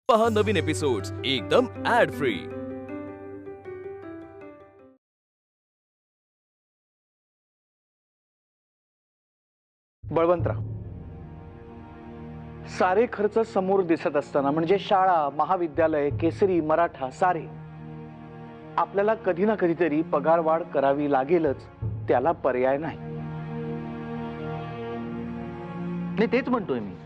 पहा नवीन एपिसोड्स एकदम add free. Balwantrao, सारे खर्च समोर दिसत असताना म्हणजे शाळा, महाविद्यालय, केसरी, मराठा सारे आपल्याला कधी ना कधीतरी पगारवाढ करावी लागेलच, त्याला पर्याय नाही। तेच म्हणतोय मी।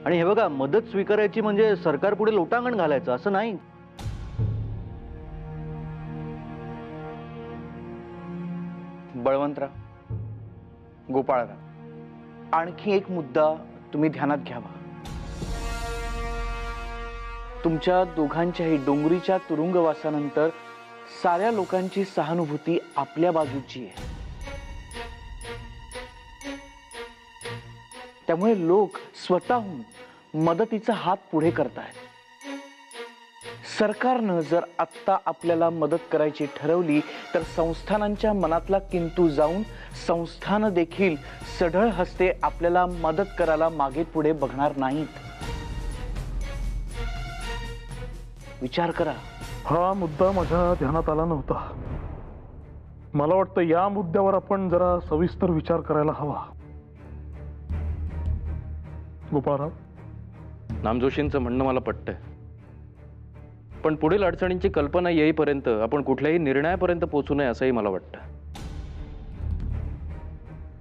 आणि हे बघा, मदत स्वीकारायची म्हणजे सरकार पुढे लोटांगण घालायचं असं नाही। बळवंतराव, गोपाळराव, आणखी एक मुद्दा तुम्ही ध्यानात घ्यावा। तुमच्या दोघांच्याही डोंगरीच्या तुरुंगवासानंतर साऱ्या लोकांची सहानुभूती आपल्या बाजूची आहे। त्यामुळे लोक स्वतःहून मदतीचा हात पुढे करतायत। सरकारनं जर आत्ता आपल्याला मदत करायची ठरवली तर संस्थानांच्या मनातला किंतु जाऊन संस्थान देखील सढळ हस्ते आपल्याला मदत करायला मागे पुढे बघणार नाहीत। विचार करा। हा मुद्दा माझ्या ध्यानात आला नव्हता। मला वाटतं या मुद्द्यावर आपण जरा सविस्तर विचार करायला हवा। गोपाळराव, नामजोशींचं म्हणणं मला पटतंय, पण पुढील अडचणींची कल्पना येईपर्यंत आपण कुठल्याही निर्णयापर्यंत पोहोचू नये असंही मला वाटतं।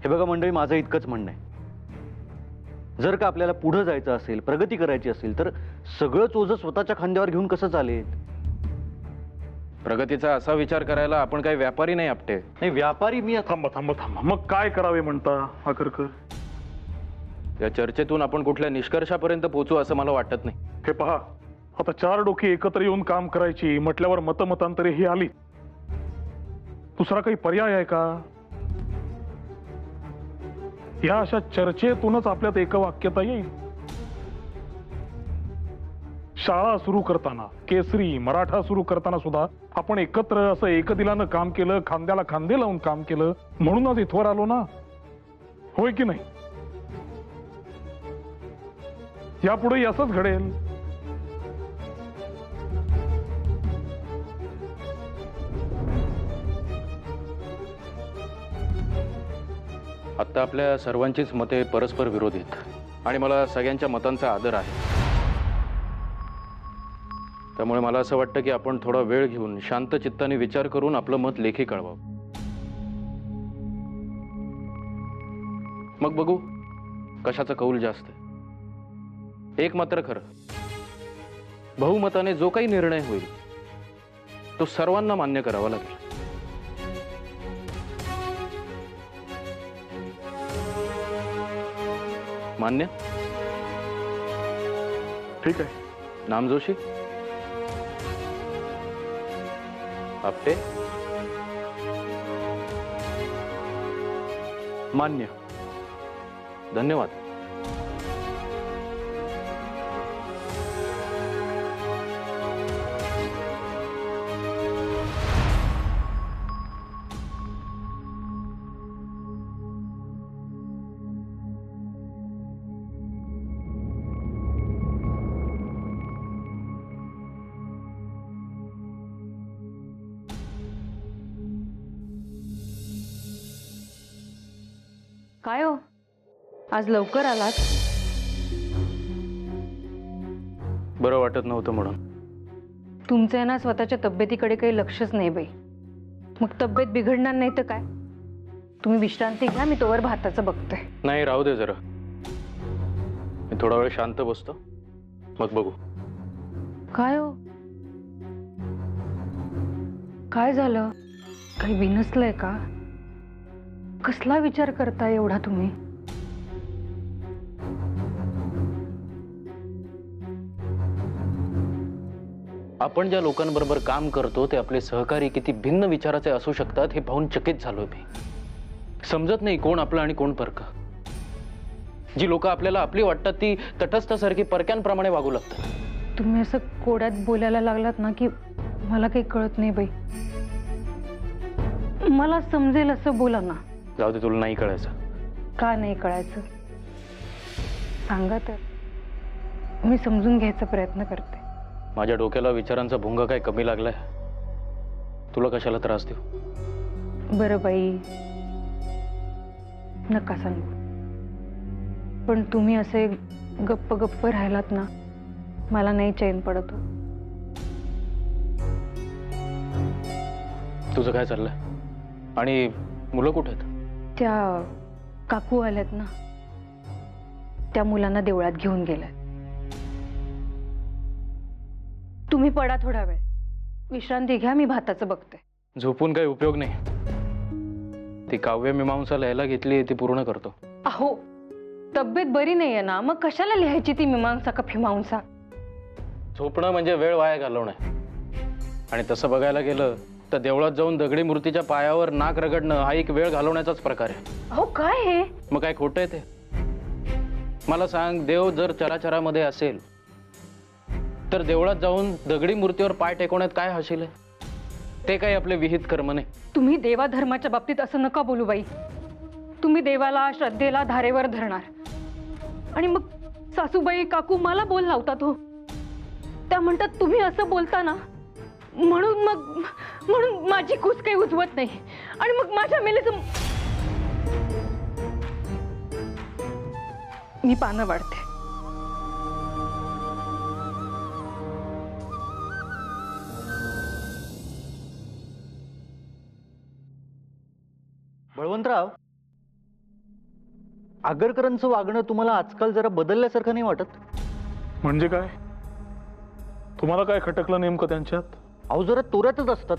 हे बघा मंडळी, माझं इतकंच म्हणणं आहे, जर का आपल्याला पुढे जायचं असेल, प्रगती करायची असेल तर सगळंच ओझं स्वतःच्या खांद्यावर घेऊन कसं चालेल? प्रगतीचा असा विचार करायला आपण काही व्यापारी नाही आपटे। नाही, व्यापारी मी थांबा थांबा थांबा, मग काय करावे म्हणता आकरकर? या चर्चेतून आपण कुठल्या निष्कर्षापर्यंत पोहोचू असं मला वाटत नाही। हे पहा, आता चार डोकी एकत्र येऊन काम करायची म्हटल्यावर मतमतांतरे ही आली। दुसरा काही पर्याय आहे का? या अशा चर्चेतूनच आपल्यात एकवाक्यता येईल। शाळा सुरू करताना, केसरी, मराठा सुरू करताना सुद्धा आपण एकत्र असं एकदिलानं काम केलं, खांद्याला खांदे लावून काम केलं, म्हणूनच इथवर आलो ना, होय की नाही? यापुढे असंच घडेल। आता आपल्या सर्वांचीच मते परस्पर विरोधी आहेत आणि मला सगळ्यांच्या मतांचा आदर आहे। त्यामुळे मला असं वाटतं की आपण थोडा वेळ घेऊन शांत चित्ताने विचार करून आपलं मत लेखी कळवावं। मग बघू कशाचा कौल जास्त आहे। एक मात्र खरं, बहुमताने जो काही निर्णय होईल तो सर्वांना मान्य करावा लागेल। मान्य? ठीक आहे। नामजोशी, आपटे, मान्य। धन्यवाद। काय हो, आज लवकर आलात? बरं वाटत नव्हतं म्हणून। तुमचं ना स्वतःच्या तब्येतीकडे काही लक्षच नाही बाई। मग तब्येत बिघडणार नाही तर काय? तुम्ही विश्रांती घ्या, मी तोवर भाताचं बघते। नाही, राहू दे जरा, मी थोडा वेळ शांत बसतो, मग बघू। काय हो, काय झालं? काही बिनसलंय का? कसला विचार करताय एवढा तुम्ही? आपण ज्या लोकांबरोबर काम करतो ते आपले सहकारी किती भिन्न विचाराचे असू शकतात हे पाहून चकित झालोय मी। समजत नाही कोण आपलं आणि कोण परक। जी लोक आपल्याला आपली वाटतात ती तटस्थासारखी परक्यांप्रमाणे वागू लागतात। तुम्ही असं कोड्यात बोलायला लागलात ना की मला काही कळत नाही बाई। मला समजेल असं बोला ना। जाऊ दे, तुला नाही कळायचं। का नाही कळायचं? सांगा तर। मी समजून घ्यायचा प्रयत्न करते. माझ्या डोक्याला विचारांचा भुंगा काय कमी लागलाय? तुला कशाला त्रास देऊ? बरं बाई, नका सांगू. पण तुम्ही असे गप्प गप्प राहिलात ना, मला नाही चैन पडत हो. तुझं काय चाललंय? आणि मुलं कुठे आहेत? त्या काकू आल्यात ना, त्या मुलांना देवळात घेऊन गेल्यात. तुम्ही पडा थोडा वेळ, विश्रांती घ्या, मी भाताचं बघते. झोपून काही उपयोग नाही. ती काव्य मीमांसा लिहायला घेतली, ती पूर्ण करतो. अहो, तब्येत बरी नाहीये ना, मग कशाला लिहायची ती मीमांसा का फिमांसा? झोपणं म्हणजे वेळ वाया घालवणं. आणि तसं बघायला गेलं तर देवळात जाऊन दगडी मूर्तीच्या पायावर नाक रगडणं हा एक वेळ घालवण्याचाच प्रकार आहे. अहो काय हे? मग काय खोटं आहे ते? मला सांग, देव जर चराचरामध्ये असेल तर देवळात जाऊन दगडी मूर्तीवर पाय टेकवण्यात काय हाशील आहे? ते काही आपले विहित कर्म नाही. तुम्ही देवा धर्माच्या बाबतीत असं नका बोलू बाई. तुम्ही देवाला, श्रद्धेला धारेवर धरणार, आणि मग सासूबाई काकू मला बोल लावतात हो. त्या म्हणतात तुम्ही असं बोलता ना, म्हणून माझी कूस काही उजवत नाही, आणि मग माझ्या मेलेचं. मी पानं वाढते. बळवंतराव, आगरकरांचं वागणं तुम्हाला आजकाल जरा बदलल्यासारखं नाही वाटत? म्हणजे काय? तुम्हाला काय खटकलं नेमकं त्यांच्यात? अहो, जरा तोऱ्यातच असतात.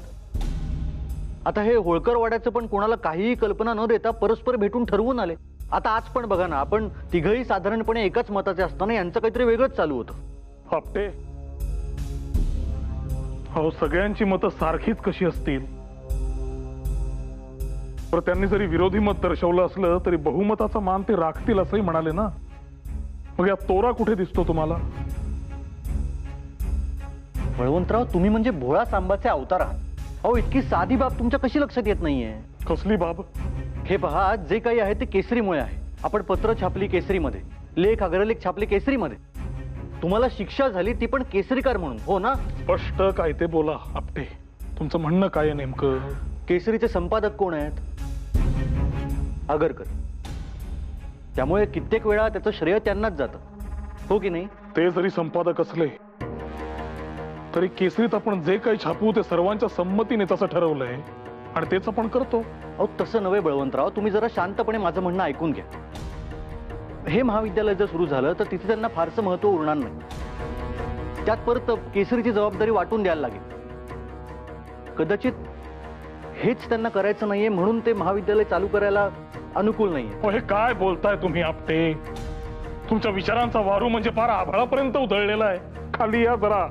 आता हे होळकर वाड्याचं पण कोणाला काहीही कल्पना न देता परस्पर भेटून ठरवून आले. आता आज पण बघा ना, आपण तिघही साधारणपणे एकाच मताचे असताना यांचं काहीतरी वेगळंच चालू होतं. आपटे, अहो सगळ्यांची मतं सारखीच कशी असतील? तर त्यांनी जरी विरोधी मत दर्शवलं असलं तरी बहुमताचा मान ते राखतील असंही म्हणाले ना. मग या तोरा कुठे दिसतो तुम्हाला? बळवंतराव, तुम्ही म्हणजे भोळा सांबाचे अवतार आहात. अहो, इतकी साधी बाब तुमच्या कशी लक्षात येत नाहीये? कसली बाब? हे पहा, जे काही आहे ते केसरीमुळे आहे. आपण पत्र छापली केसरीमध्ये, लेख अग्रलेख छापले केसरीमध्ये. तुम्हाला शिक्षा झाली ती पण केसरीकार म्हणून, हो ना? स्पष्ट काय ते बोला आपटे. तुमचं म्हणणं काय आहे नेमकं? केसरीचे संपादक कोण आहेत? आगरकर. त्यामुळे कित्येक वेळा त्याचं श्रेय त्यांनाच जातं, हो की नाही? ते जरी संपादक असले तरी केसरीत आपण जे काही छापू ते सर्वांच्या संमतीने तसं ठरवलंय, आणि तेच आपण करतो. अहो, तसं नव्हे बळवंतराव, तुम्ही जरा शांतपणे माझं म्हणणं ऐकून घ्या. हे महाविद्यालय जर सुरू झालं तर तिथे त्यांना फारसं महत्व उरणार नाही. त्यात परत केसरीची जबाबदारी वाटून द्यायला लागेल. कदाचित हेच त्यांना करायचं नाहीये म्हणून ते महाविद्यालय चालू करायला अनुकूल नाहीये. हे काय बोलताय तुम्ही आपटे? तुमच्या विचारांचा वारू म्हणजे फार आभाळापर्यंत उधळलेला आहे. खाली या जरा.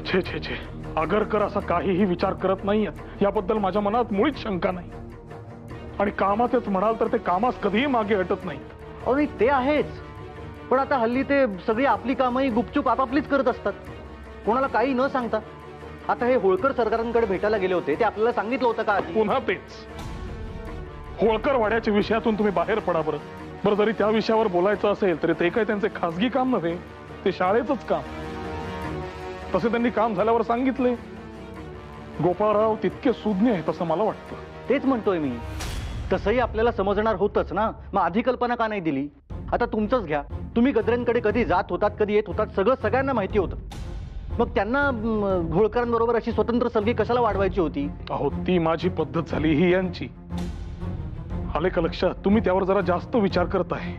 छे छे छे, आगरकर असा काहीही विचार करत नाहीयेत याबद्दल माझ्या मनात मुळीच शंका नाही. आणि कामाचेच म्हणाल तर ते कामास कधीही मागे हटत नाहीत. अहो नाही, ते आहेच. पण आता हल्ली ते सगळी आपली कामही गुपचूप आपापलीच करत असतात, कोणाला काही न सांगता. आता हे होळकर सरकारांकडे भेटायला गेले होते, ते आपल्याला सांगितलं होतं का? पुन्हा तेच. होळकर वाड्याच्या विषयातून तुम्ही बाहेर पडा बरं. बरं, जरी त्या विषयावर बोलायचं असेल तरी ते काही त्यांचे खासगी काम नव्हे, ते शाळेचंच काम. तसे त्यांनी काम झाल्यावर सांगितले. गोपाळराव तितके सुज्ञ आहेत असं मला वाटतं. तेच म्हणतोय मी. तसंही आपल्याला समजणार होतच ना, मग आधी कल्पना का नाही दिली? आता तुमचंच घ्या, तुम्ही गद्र्यांकडे कधी जात होतात, कधी येत होतात, सगळं सगळ्यांना माहिती होतं. मग त्यांना होळकरांबरोबर अशी स्वतंत्र सलगी कशाला वाढवायची होती? अहो, ती माझी पद्धत झाली, ही यांची. आले का लक्षात? तुम्ही त्यावर जरा जास्त विचार करताय.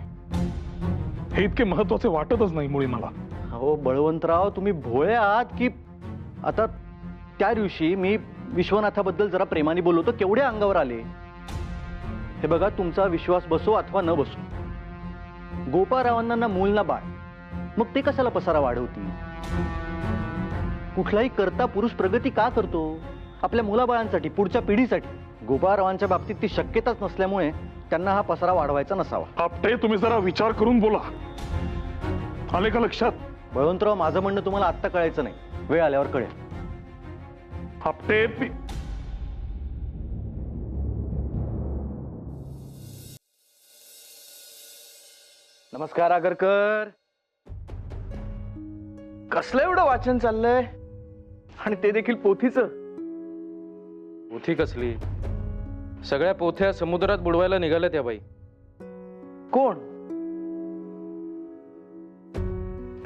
हे इतके महत्वाचे वाटतच नाही मुळी मला. अहो बळवंतराव, तुम्ही भोळे आहात की? आता त्या दिवशी मी विश्वनाथाबद्दल जरा प्रेमाने बोललो तर केवढे अंगावर आले. हे बघा, तुमचा विश्वास बसो अथवा न बसो, गोपाळरावांना ना मूल ना बाळ, मग ते कशाला पसारा वाढवतील? कुठलाही करता पुरुष प्रगती का करतो? आपल्या मुलाबाळांसाठी, पुढच्या पिढीसाठी. गोपाळरावांच्या बाबतीत ती शक्यताच नसल्यामुळे त्यांना हा पसारा वाढवायचा नसावा. आपटे, तुम्ही जरा विचार करून बोला. आले का लक्षात? बळवंतराव, माझं म्हणणं तुम्हाला आत्ता कळायचं नाही, वेळ आल्यावर कळेल. आपटे, नमस्कार आगरकर. कसलं एवढं वाचन चाललंय आणि ते देखील पोथीचं? पोथी कसली? सगळ्या पोथ्या समुद्रात बुडवायला निघाल्या त्या बाई. कोण?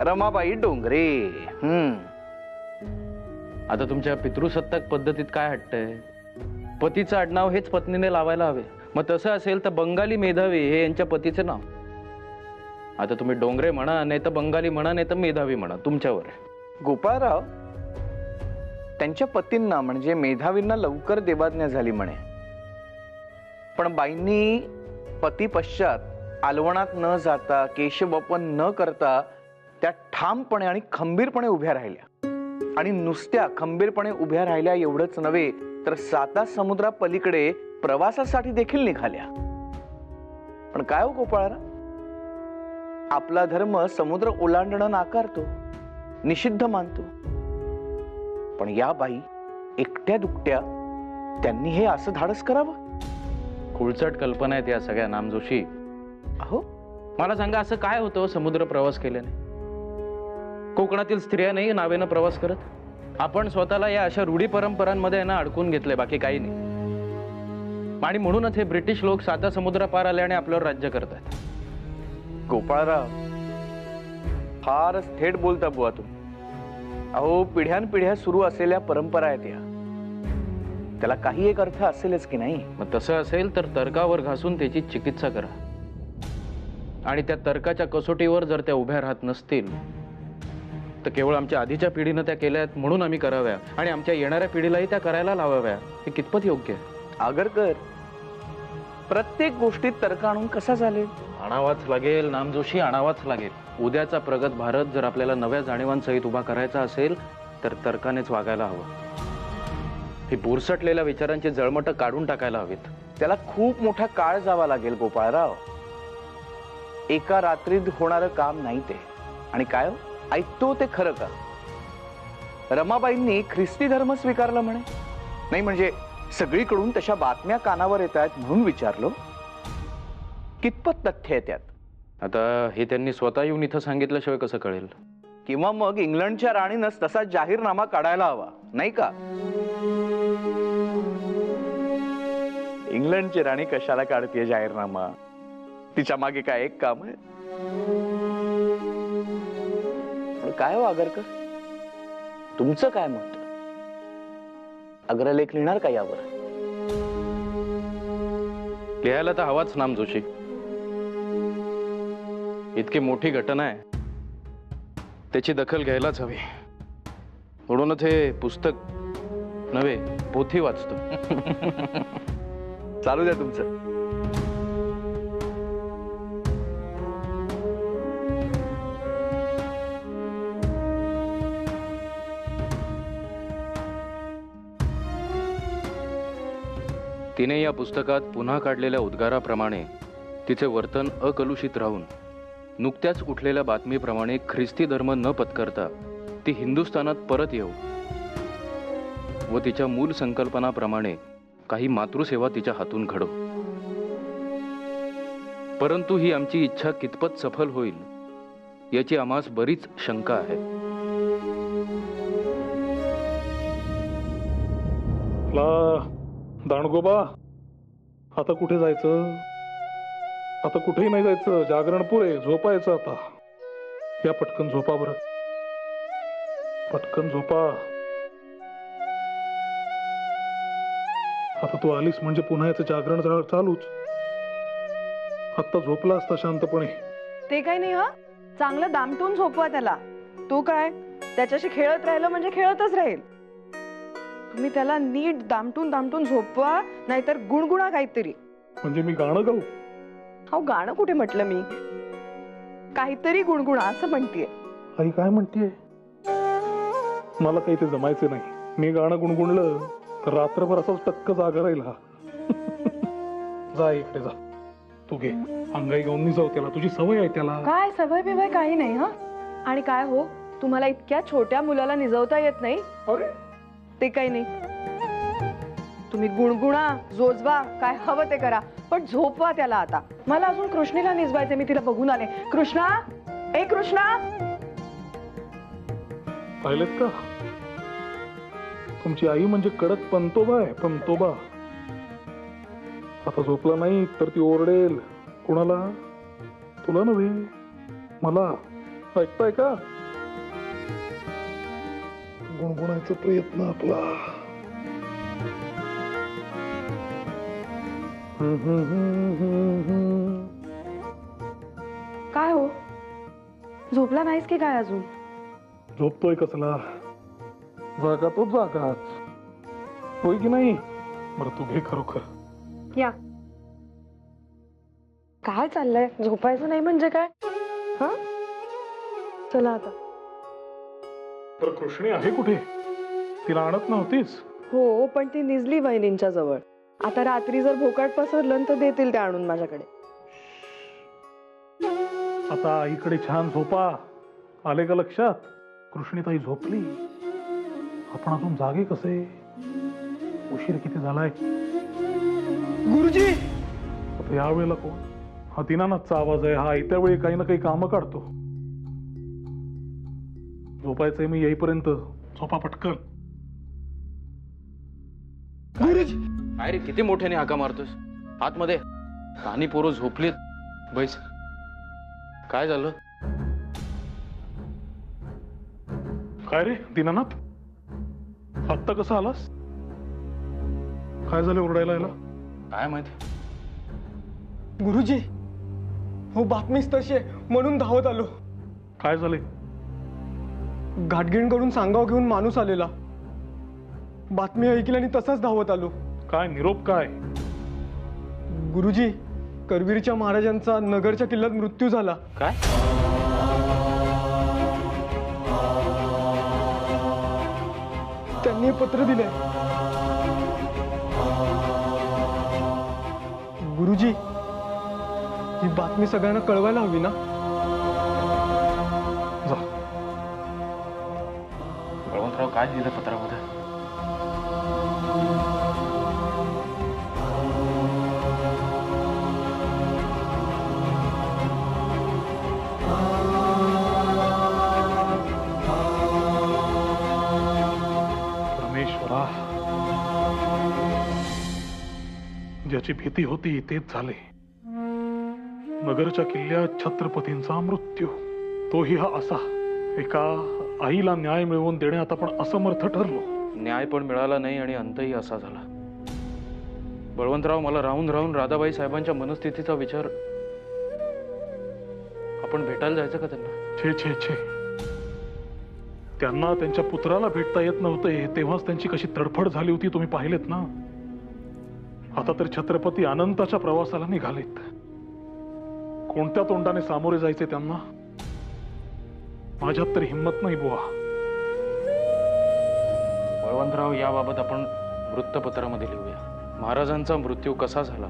रमाबाई डोंगरे. आता तुमच्या पितृसत्ताक पद्धतीत काय हटतंय? पतीचं आडनाव हेच पत्नीने लावायला हवे. मग तसं असेल तर बंगाली मेधावी हे यांच्या पतीचे नाव. आता तुम्ही डोंगरे म्हणा, नाही तर बंगाली म्हणा, नाही तर मेधावी म्हणा, तुमच्यावर आहे. गोपाळराव, त्यांच्या पतींना म्हणजे मेधावींना लवकर देवाज्ञा झाली म्हणे, पण बाईंनी पती पश्चात आलवणात न जाता, केशवपन न करता त्या ठामपणे आणि खंबीरपणे उभ्या राहिल्या. आणि नुसत्या खंबीरपणे उभ्या राहिल्या एवढंच नव्हे तर 7 समुद्रा पलीकडे प्रवासासाठी देखील निघाल्या. पण काय हो गोपाळराव, आपला धर्म समुद्र ओलांडणं नाकारतो, निषिद्ध मानतो, पण या बाई एकट्या दुकट्या त्यांनी हे असं धाडस करावं? खुळचट कल्पना आहेत या सगळ्या नामजोशी. अहो, मला सांगा, असं काय होतं समुद्र प्रवास केल्याने? कोकणातील स्त्रिया नाही नावेनं प्रवास करत? आपण स्वतःला या अशा रूढी परंपरांमध्ये ना अडकून घेतले, बाकी काही नाही. आणि म्हणूनच हे ब्रिटिश लोक 7 समुद्र पार आल्याने आपल्यावर राज्य करतात. गोपाळराव, फारच थेट बोलता बुवा तुम्ही. अहो, पिढ्यानपिढ्या सुरू असलेल्या परंपरा आहेत या, त्याला काही एक अर्थ असेलच की नाही? मग तसं असेल तर तर्कावर घासून त्याची चिकित्सा करा. आणि त्या तर्काच्या कसोटीवर जर त्या उभ्या राहत नसतील तर केवळ आमच्या आधीच्या पिढीनं त्या केल्यात म्हणून आम्ही कराव्या आणि आमच्या येणाऱ्या पिढीलाही त्या करायला लावाव्या, हे कितपत योग्य आहे? आगरकर, प्रत्येक गोष्टीत तर्क आणून कसा चालेल? आणावाच लागेल नामजोशी, आणावाच लागेल. उद्याचा प्रगत भारत जर आपल्याला नव्या जाणीवांसहित उभा करायचा असेल तर तर्कानेच वागायला हवं. ही बुरसटलेल्या विचारांची जळमट काढून टाकायला हवीत. त्याला खूप मोठा काळ जावा लागेल गोपाळराव. एका रात्रीत होणारं काम नाही ते. आणि काय हो, ऐकतो ते खरं का? रमाबाईंनी ख्रिस्ती धर्म स्वीकारला म्हणे. नाही म्हणजे सगळीकडून तशा बातम्या कानावर येत आहेत म्हणून विचारलो. कितपत तथ्य आहे त्यात? आता हे त्यांनी स्वतः येऊन इथं सांगितल्याशिवाय कसं कळेल? किंवा मग इंग्लंडच्या राणीनंच तसा जाहीरनामा काढायला हवा, नाही का? इंग्लंडची राणी कशाला काढते जाहीरनामा? तिच्या मागे काय एक काम आहे? काय हो आगरकर, तुमचं काय मत? अग्रलेख लिहिणार का यावर? लिहायला तर हवाच नामजोशी. इतकी मोठी घटना आहे, त्याची दखल घ्यायलाच हवी. म्हणूनच हे पुस्तक नव्हे, पोथी वाचतो. चालू द्या तुमचं. तिने या पुस्तकात पुन्हा काढलेल्या उद्गाराप्रमाणे तिचे वर्तन अकलुषित राहून नुकत्याच उठलेल्या बातमीप्रमाणे ख्रिस्ती धर्म न पत्करता ती हिंदुस्थानात परत येऊ व तिच्या मूल संकल्पनाप्रमाणे काही मातृसेवा तिच्या हातून घडो. परंतु ही आमची इच्छा कितपत सफल होईल याची आम्हास बरीच शंका आहे. दांडगोबा, आता कुठे जायचं? आता कुठेही नाही जायचं, जागरण पुरे, झोपायचं आता. या पटकन झोपा बरं, पटकन झोपा. आता तू आलीस म्हणजे पुन्हा याचं जागरण चालूच. आता झोपला असता शांतपणे. ते काही नाही हा, चांगलं दामटून झोपवा त्याला. तू काय त्याच्याशी खेळत राहिलं म्हणजे खेळतच राहील. तुम्ही त्याला नीट दामटून दामटून झोपवा, नाहीतर गुणगुणा काहीतरी. म्हणजे मी गाणं गाऊ? अहो गाणं कुठे म्हटलं मी, काहीतरी गुणगुणा असं म्हणतीये. आई काय म्हणतीये? मला काही ते जमायचे नाही. मी गाणं गुणगुणलं तर रात्रभर असंच टक्क जागा राहील हा. जा इकडे जा, तू घे अंगाई घेऊन मी जाऊ त्याला. तुझी सवय आहे त्याला. काय सवय बिवय काही नाही हा. आणि काय हो, तुम्हाला इतक्या छोट्या मुलाला निजवता येत नाही? अरे ते काही नाही, तुम्ही गुणगुणा, जोजवा, काय हवं ते करा, पण झोपवा त्याला. आता मला अजून कृष्णेला निजवायचे, मी तिला बघून आले. कृष्णा, ए कृष्णा. पाहिलेत का? तुमची आई म्हणजे कडक पंतोबा आहे, पंतोबा. आता झोपला नाही तर ती ओरडेल. कुणाला? तुला नव्हे, मला. ऐकताय का? गुणगुणायचा प्रयत्न आपला. काय हो, झोपला नाहीस की काय अजून? झोपतोय कसला? जागा तो जागाच होय की नाही? बरं तू घे खरोखर. या. काय चाललंय? झोपायचं नाही म्हणजे काय? हा, चला आता. तर कृष्णी आहे कुठे? तिला आणत नव्हतीस? हो, पण ती निजली बहिणींच्या जवळ. आता रात्री जर भोकाट पसरलं तर देतील ते आणून माझ्याकडे. आता आईकडे छान झोपा. आले का लक्षात? कृष्णीताई झोपली, आपण अजून जागे कसे? उशीर किती झालाय? गुरुजी, आता या वेळेला कोण? हा दिनानाथचा आवाज आहे. हा येत्या वेळी काही ना काही कामं काढतो. झोपायचंय मी येईपर्यंत. झोपा पटकन. गुरुजी. काय रे, किती मोठ्याने हाका मारतोस? आतमध्ये आणि पोरं झोपलीत. बैस. काय झालं? काय रे दीनानाथ, आत्ता कसा आलास? काय झालं ओरडायला याला? काय माहिती. गुरुजी, हो बातमीच तशी आहे म्हणून धावत आलो. काय झाले? घाटगीणकडून सांगाव घेऊन माणूस आलेला. बातमी ऐकली आणि तसाच धावत आलो. काय निरोप? काय? गुरुजी, करवीरच्या महाराजांचा नगरच्या किल्ल्यात मृत्यू झाला. काय? त्यांनी पत्र दिले. गुरुजी, ही बातमी सगळ्यांना कळवायला हवी ना? जा. बळवंतराव, काय लिहिलं पत्रामध्ये? परमेश्वरा, ज्याची भीती होती तेच झाले. नगरच्या किल्ल्यात छत्रपतींचा मृत्यू, तोही हा असा. एका आईला न्याय मिळवून देण्यात आपण असमर्थ ठरलो. न्याय पण मिळाला नाही आणि अंतही असा झाला. बळवंतराव, मला राहून राहून राधाबाई साहेबांच्या मनस्थितीचा विचार. आपण भेटायला जायचं का त्यांना? छे छे छे. त्यांना त्यांच्या पुत्राला भेटता येत नव्हते तेव्हाच त्यांची कशी तडफड झाली होती तुम्ही पाहिलेत ना. आता तर छत्रपती अनंताच्या प्रवासाला निघालेत. कोणत्या तोंडाने सामोरे जायचे त्यांना? माझ्यात तरी हिंमत नाही बुवा. बळवंतराव, याबाबत आपण वृत्तपत्रामध्ये लिहूया. महाराजांचा मृत्यू कसा झाला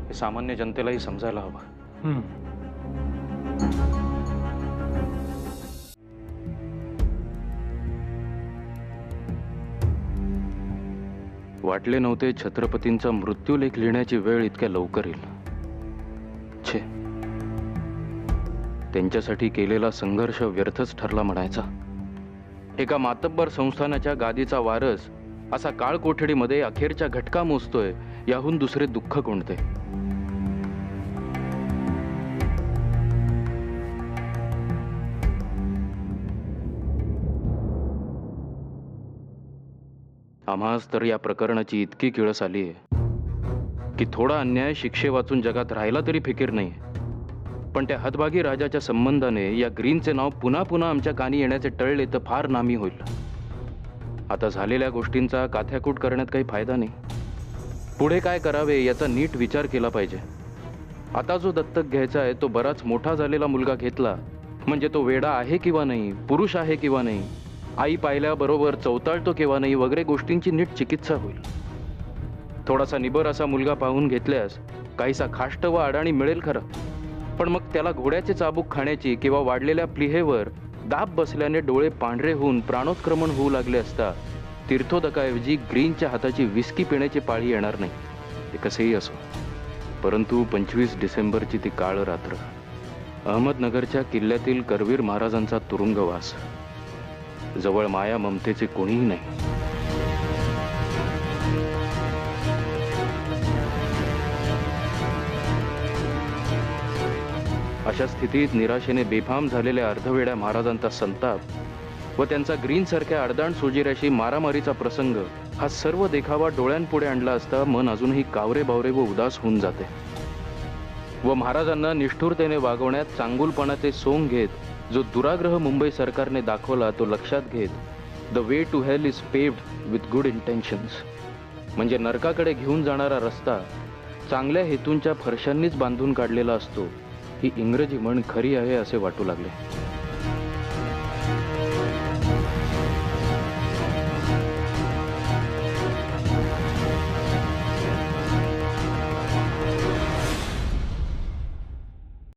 हे सामान्य जनतेलाही समजायला हवं. वाटले नव्हते छत्रपतींचा मृत्यूलेख लिहिण्याची वेळ इतक्या लवकर येईल. छे, त्यांच्यासाठी केलेला संघर्ष व्यर्थच ठरला म्हणायचा. एका मातब्बर संस्थानाच्या गादीचा वारस असा काळ कोठडीमध्ये अखेरच्या घटका मोजतोय, याहून दुसरे दुःख कोणते? आम्हास तर या प्रकरणाची इतकी किळस आली आहे की थोडा अन्याय शिक्षे वाचून जगात राहिला तरी फिकीर नाही. पण त्या हतभागी राजाच्या संबंधाने या ग्रीनचे नाव पुन्हा पुन्हा आमच्या कानी येण्याचे टळले तर फार नामी होईल. आता झालेल्या गोष्टींचा काथ्याकूट करण्यात काही फायदा नाही. पुढे काय करावे याचा नीट विचार केला पाहिजे. आता जो दत्तक घ्यायचा आहे तो बराच मोठा झालेला मुलगा घेतला म्हणजे तो वेडा आहे किंवा नाही, पुरुष आहे किंवा नाही, आई पाहिल्याबरोबर चौताळतो किंवा नाही वगैरे गोष्टींची नीट चिकित्सा होईल. थोडासा निबर असा मुलगा पाहून घेतल्यास काहीसा खाष्ट व अडाणी मिळेल खरं, पण मग त्याला घोड्याचे चाबूक खाण्याची किंवा वाढलेल्या प्लीहेवर दाब बसल्याने डोळे पांढरे होऊन प्राणोत्क्रमण होऊ लागले असता तीर्थोदकाऐवजी ग्रीनच्या हाताची विस्की पिण्याची पाळी येणार नाही. ते कसेही असो, परंतु 25 डिसेंबरची ती काळ रात्र, अहमदनगरच्या किल्ल्यातील करवीर महाराजांचा तुरुंगवास, जवळ माया ममतेचे कोणीही नाही. अशा स्थितीत निराशेने बेफाम झालेल्या अर्धवेड्या महाराजांचा संताप व त्यांचा ग्रीन सारख्या अडदाण सोजिऱ्याशी मारामारीचा प्रसंग हा सर्व देखावा डोळ्यांपुढे आणला असता मन अजूनही कावरे बावरे व उदास होऊन जाते. व महाराजांना निष्ठुरतेने वागवण्यात चांगुलपणाचे सोंग घेत जो दुराग्रह मुंबई सरकारने दाखवला तो लक्षात घेत the way to hell is paved with good intentions, म्हणजे नरकाकडे घेऊन जाणारा रस्ता चांगल्या हेतूंच्या फरशांनीच बांधून काढलेला असतो, ही इंग्रजी म्हण खरी आहे असे वाटू लागले.